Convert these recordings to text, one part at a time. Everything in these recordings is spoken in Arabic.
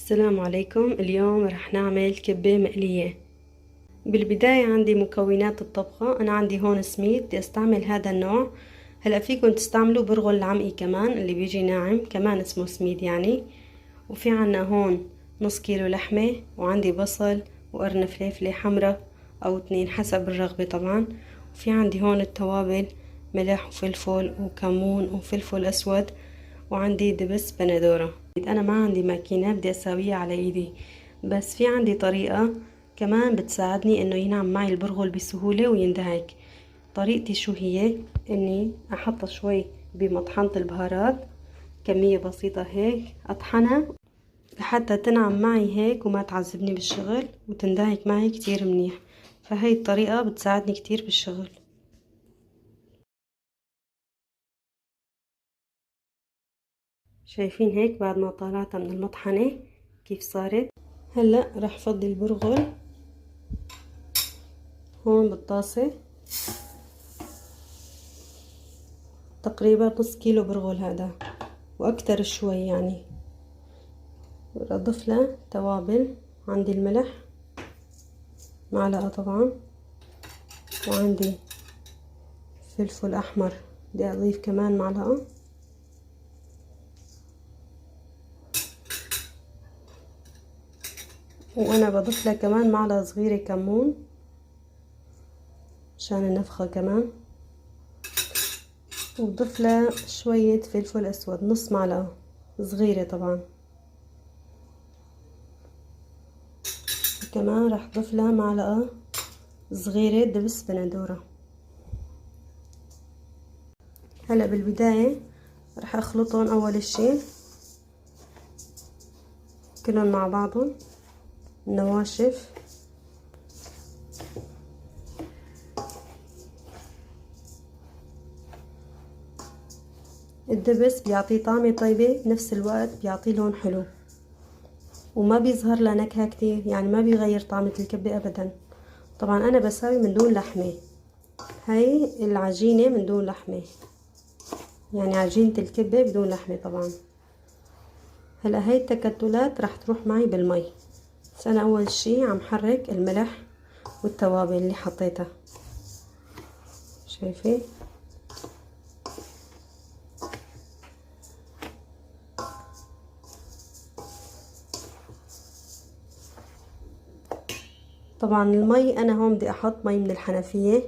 السلام عليكم. اليوم رح نعمل كبة مقلية. بالبداية عندي مكونات الطبخة. أنا عندي هون سميد، بدي استعمل هذا النوع. هلأ فيكم تستعملوا برغل العمقي كمان اللي بيجي ناعم، كمان اسمه سميد يعني. وفي عنا هون نص كيلو لحمة، وعندي بصل وقرن فلفلة حمرا أو 2 حسب الرغبة طبعا. وفي عندي هون التوابل، ملح وفلفل وكمون وفلفل أسود، وعندي دبس بندورة. انا ما عندي ماكينة بدي اسويها على ايدي، بس في عندي طريقة كمان بتساعدني انه ينعم معي البرغل بسهولة ويندهك. طريقتي شو هي؟ اني احط شوي بمطحنة البهارات، كمية بسيطة هيك، اطحنها لحتى تنعم معي هيك وما تعذبني بالشغل وتندهك معي كتير منيح. فهي الطريقة بتساعدني كتير بالشغل. شايفين هيك بعد ما طلعتها من المطحنة كيف صارت؟ هلا رح فضي البرغل هون بالطاسة، تقريبا نص كيلو برغل هذا واكتر شوي يعني. اضيف له توابل، عندي الملح معلقة طبعا، وعندي فلفل احمر بدي اضيف كمان معلقة، وانا بضيف له كمان معلقة صغيرة كمون عشان النفخة كمان، وبضيف له شوية فلفل اسود، نص معلقة صغيرة طبعا. كمان راح اضيف له معلقة صغيرة دبس بندورة. هلا بالبداية راح اخلطهم اول اشي كلهم مع بعضهم، النواشف الدبس بيعطيه طعمة طيبة، بنفس الوقت بيعطيه لون حلو وما بيظهر له نكهة كتير، يعني ما بيغير طعمة الكبة ابدا. طبعا انا بساوي من دون لحمة، هاي العجينة من دون لحمة، يعني عجينة الكبة بدون لحمة طبعا. هلا هاي التكتلات راح تروح معي بالمي. بس انا اول شي عم حرك الملح والتوابل اللي حطيتها، شايفين؟ طبعا المي انا هون بدي احط مي من الحنفية.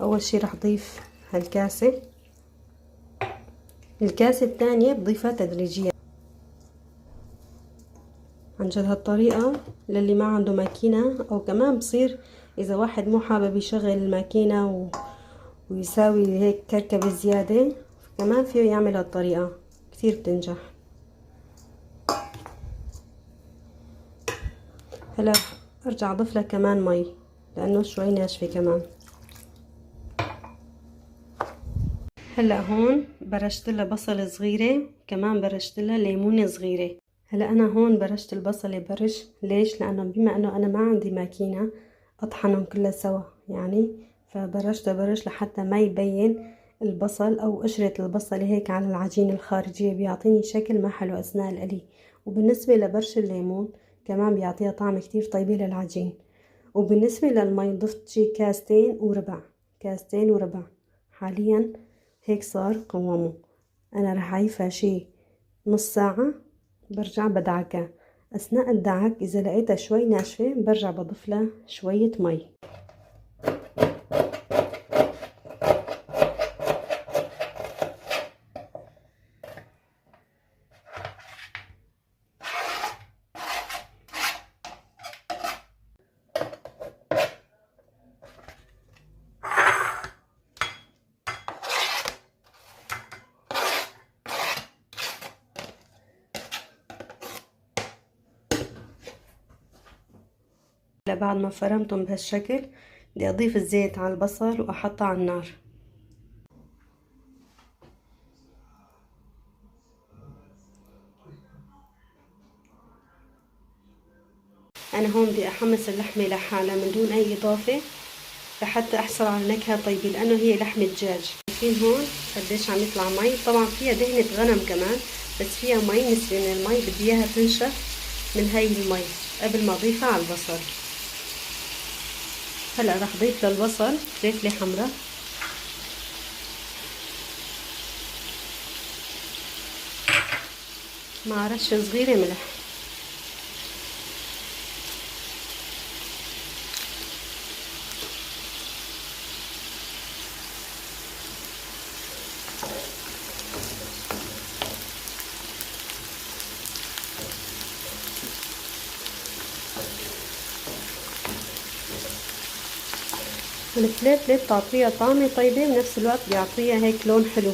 اول شي رح اضيف هالكاسة، الكاسة الثانية بضيفها تدريجيا. عن جد هالطريقة للي ما عنده ماكينة، او كمان بصير اذا واحد مو حابب يشغل الماكينة ويساوي هيك كركبة زيادة، كمان فيه يعمل هالطريقة كتير بتنجح. هلا ارجع اضيف لها كمان مي لانه شوي ناشفة كمان. هلا هون برشت لها بصلة صغيرة، كمان برشت لها ليمونة صغيرة. هلا انا هون برشت البصلة برش، ليش؟ لانه بما انه انا ما عندي ماكينة اطحنهم كلها سوا يعني، فبرشت برش لحتى ما يبين البصل او قشرة البصل هيك على العجينة الخارجية، بيعطيني شكل ما حلو اثناء القلي. وبالنسبة لبرش الليمون كمان بيعطيها طعم كتير طيبة للعجين. وبالنسبة للمي ضفت شي كاستين وربع، كاستين وربع حاليا. هيك صار قوامه. انا رح اعيفها شي نص ساعة، برجع بدعكها. اثناء الدعك اذا لقيتها شوي ناشفة برجع بضيف لها شوية مي. بعد ما فرمتهم بهالشكل بدي اضيف الزيت على البصل واحطه على النار. انا هون بدي احمص اللحمة لحالها من دون اي اضافة لحتى احصل على نكهة طيبة، لانه هي لحمة دجاج. شايفين هون قديش عم يطلع مي؟ طبعا فيها دهنة غنم كمان، بس فيها مي، نسبة من المي بدي اياها تنشف من هاي المي قبل ما اضيفها على البصل. هلا رح اضيف للبصل فلفلة حمراء، مع رشة صغيرة ملح. الفلفلة بتعطيها طعمة طيبة، بنفس الوقت بيعطيها هيك لون حلو.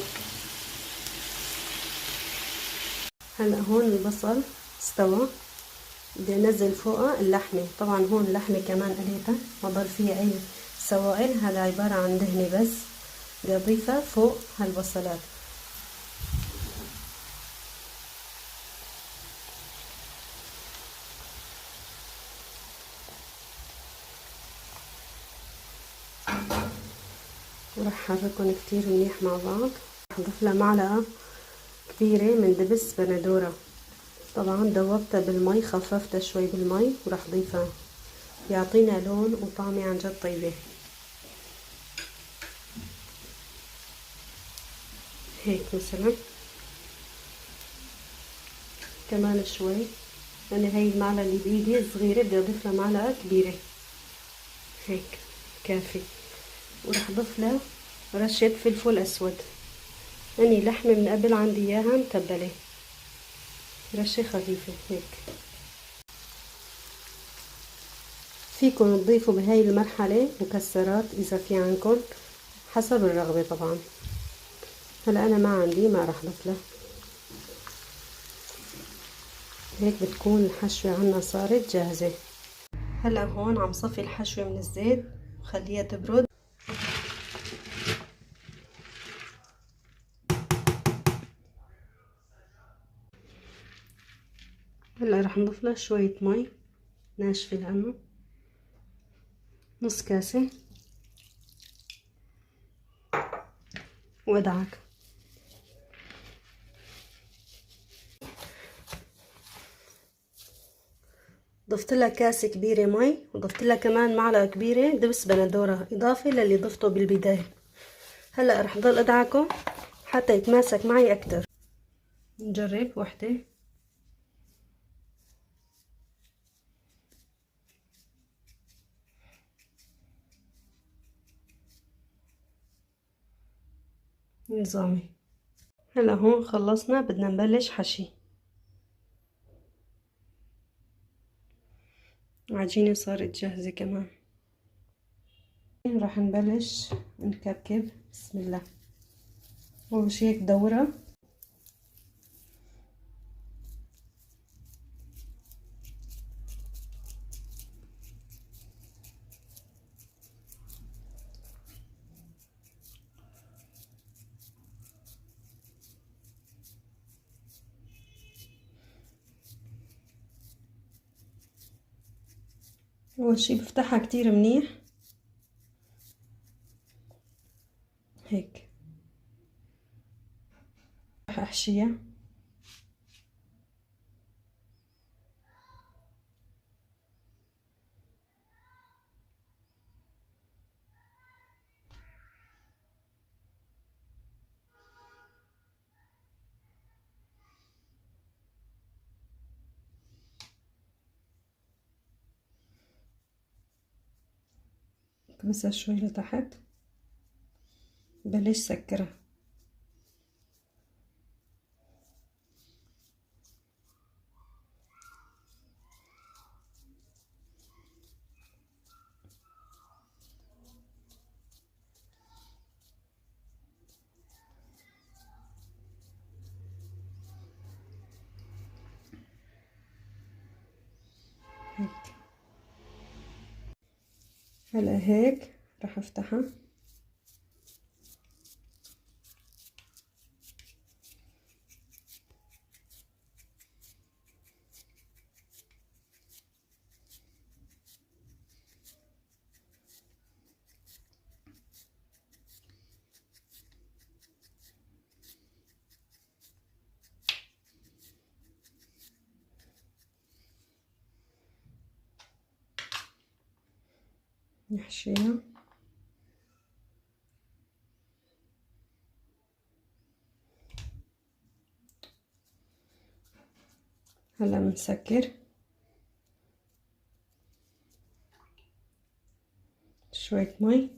هلا هون البصل استوى، بدي انزل فوقها اللحمة. طبعا هون اللحمة كمان قليتها، ما ضل فيها اي سوائل، هذا عبارة عن دهنة بس. بدي اضيفها فوق هالبصلات. ورح حركهم كتير منيح مع بعض. رح اضيف لها معلقة كبيرة من دبس بندورة، طبعا دوبتها بالمي، خففتها شوي بالمي ورح ضيفها، يعطينا لون وطعمة عن جد طيبة. هيك مثلا كمان شوي، لأن هي المعلقة اللي بإيدي صغيرة، بدي أضيف لها معلقة كبيرة. هيك كافي. ورح أضيف لها رشة فلفل أسود، أني لحمة من قبل عندي إياها متبلة، رشة خفيفة هيك. فيكن تضيفوا بهاي المرحلة مكسرات إذا في عندكن، حسب الرغبة طبعا. هلا أنا ما عندي، ما رح أضيف لها. هيك بتكون الحشوة عنا صارت جاهزة. هلا هون عم صفي الحشوة من الزيت وخليها تبرد. هلا رح نضيف لها شوية مي ناشفة، لأنه نص كاسة، وادعك. ضفت لها كاسة كبيرة مي، وضفت لها كمان معلقة كبيرة دبس بندورة إضافة للي ضفته بالبداية. هلا رح ضل ادعكه حتى يتماسك معي أكتر. نجرب وحدة. نظامي. هلا هون خلصنا، بدنا نبلش حشي. العجينة صارت جاهزة كمان. راح نبلش نكبكب. بسم الله. اول شي هيك دورة، اول شي بفتحها كتير منيح هيك. راح احشيها. بكبسها شوي لتحت، بلش سكرها. هيك. هلا هيك راح افتحها. نحشيها. هلا بنسكر شوية مي،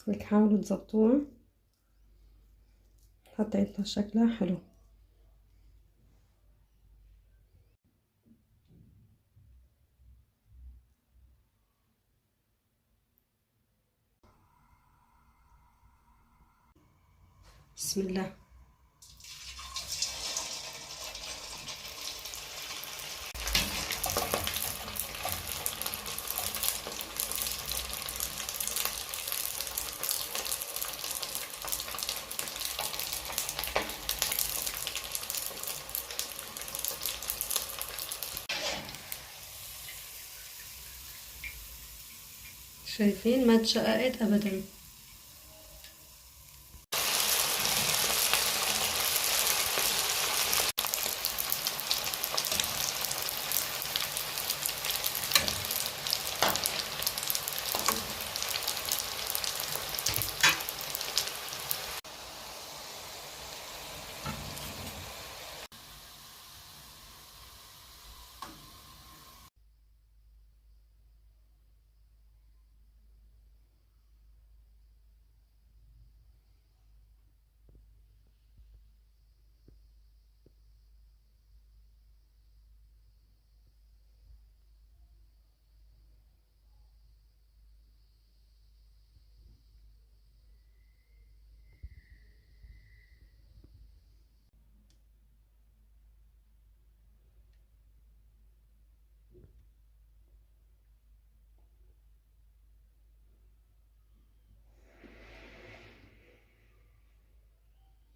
هيك حاولوا تظبطوها حتى يطلع شكلها حلو. بسم الله. شايفين ما تشققت ابدا.